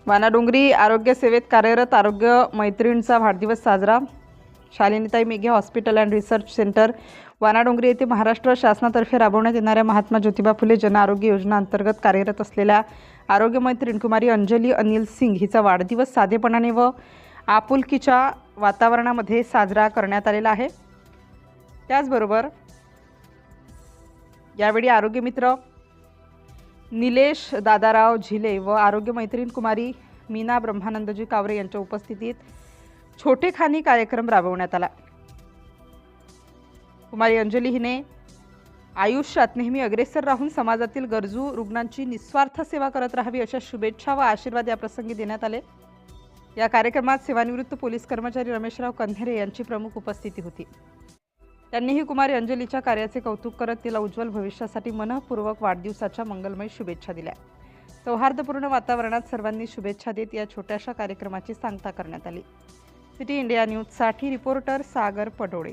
वानाडोंगरी आरोग्य सेवेत कार्यरत आरोग्य मैत्रिणींचा वाढदिवस साजरा। शालिनीताई Meghe hospital and research centre Wanadongri येथे महाराष्ट्र शासनातर्फे राबवण्यात येणाऱ्या महात्मा ज्योतिबा फुले जन आरोग्य योजना अंतर्गत कार्यरत असलेल्या आरोग्य मैत्रीण कुमारी अंजली अनिल सिंग हिचा वाढदिवस साधेपणाने व आपुलकीच्या वातावरणामध्ये साजरा करण्यात आलेला आहे। त्याचबरोबर यावेळी आरोग्य मित्र निलेश दादाराव झिले व आरोग्य मैत्रीण कुमारी मीना ब्रह्मानंदजी कावरे यांच्या उपस्थितीत छोटेखानी कार्यक्रम राबवण्यात आला। कुमारी अंजली हिने आयुष्यात नेहमी अग्रेसर राहून समाजातील गरजू रुग्णांची निस्वार्थ सेवा करत राहावी अशा शुभेच्छा व आशीर्वाद या प्रसंगी देण्यात आले। या कार्यक्रमात सेवानिवृत्त पोलीस कर्मचारी रमेशराव कंधेरे यांची प्रमुख उपस्थिती होती। त्यांनीही कुमारी अंजलीच्या कार्याचे कौतुक करत तिला उज्ज्वल भविष्यासाठी मनःपूर्वक वाढदिवसाच्या मंगलमय शुभेच्छा दिल्या। सौहार्दपूर्ण वातावरणात सर्वांनी शुभेच्छा देत या छोट्याशा कार्यक्रमाची सांगता करण्यात आली। सिटी इंडिया न्यूजसाठी रिपोर्टर सागर पडोळे।